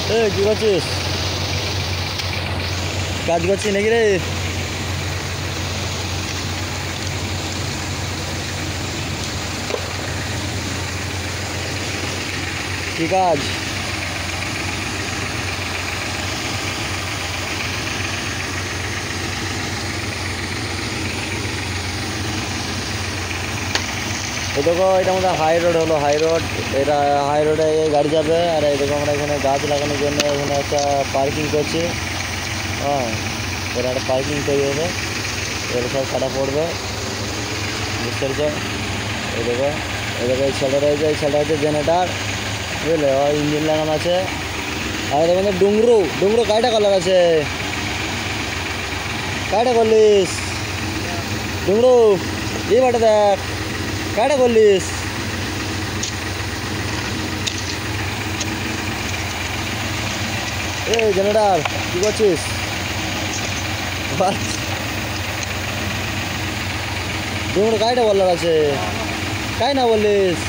কি করছিস? কাজ করছিস নাকি রে? কি কাজ? এই দেখো এটা আমাদের হাই রোড হলো, হাই রোড। এটা হাই রোডে গাড়ি যাবে। আর এই দেখো আমরা এখানে গাছ লাগানোর জন্য এখানে একটা পার্কিং করছি। হ্যাঁ, এটা একটা পার্কিং তৈরি হবে, এগুলো সব কাটা পড়বে, বুঝতে পেরেছ? এই দেখো, এই দেখো এই ছেলেটা রয়েছে, এই ছেলেটা হচ্ছে জেনারেটার, বুঝলে? ও ইঞ্জিন লাগানো আছে। আর দেখুন ডুংরু ডুংরু কয়টা কালার আছে? কয়টা করলিস ডুংরু? এই বাটা দেখ, কয়টা করলিস? এই জেনারেটার কি করছিস? ডুংরু কয়টা বলার আছে? কাই না বললিস?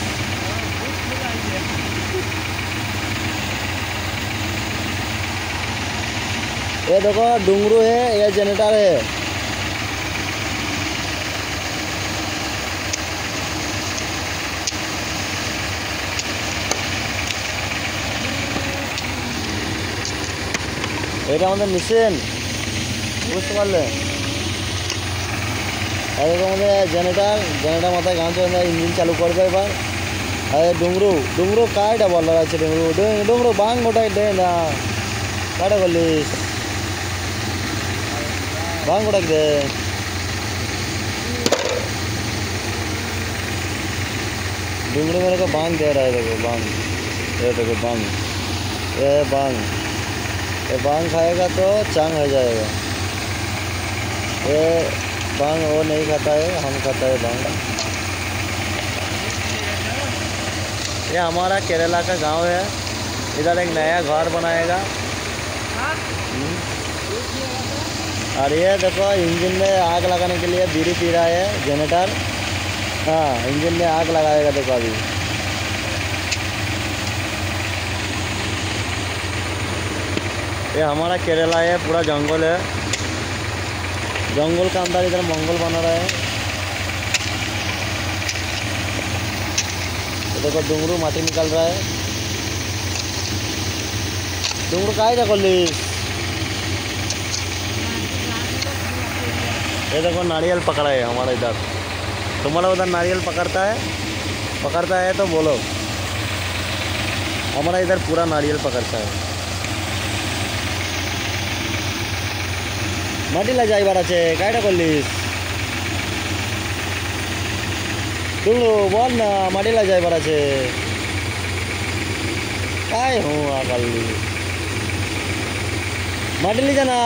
ये देखो डुंगरू है, ये जनरेटर है। এটা আমাদের মেশিন, বুঝতে পারলে? আর এটা আমাদের জেনারেটার মাথায় গাঁথতে ইঞ্জিন চালু করবে এবার। আর ডুংরু ডুংরু কায়টা বলার আছে? ডুংরু ডুংরু বাং গোটাই দে না, কাটা বলিস? बांग उड़क दे। डुंगरू मेरे को बांग दे रहा है, देखो बांग, ये देखो बांग, ये बांग, ये बांग खाएगा तो चांग हो जाएगा। ये बांग वो नहीं खाता है, हम खाता है बांग। ये हमारा केरला का गांव है, इधर एक नया घर बनाएगा। और ये देखो इंजन में आग लगाने के लिए बीड़ी पी रहा है जनरेटर। हाँ, इंजन में आग लगाएगा, देखो अभी। ये हमारा केरला है, पूरा जंगल है, जंगल का अंदर इधर मंगल बना रहा है। तो देखो डुंगरू माटी निकल रहा है। डुंगरू काहे जा कोलिस? ये देखो नारियल पकड़ा है हमारा इधर। तुम्हारा उधर नारियल पकड़ता है तो बोलो। हमारा इधर पूरा नारियल पकड़ता है। माटी ला जाई बार আছে, কাইটা করলিস? তুমি বল না, মাটি লা যাই বার আছে, কাই হো আকালি? মাটি লি জানা।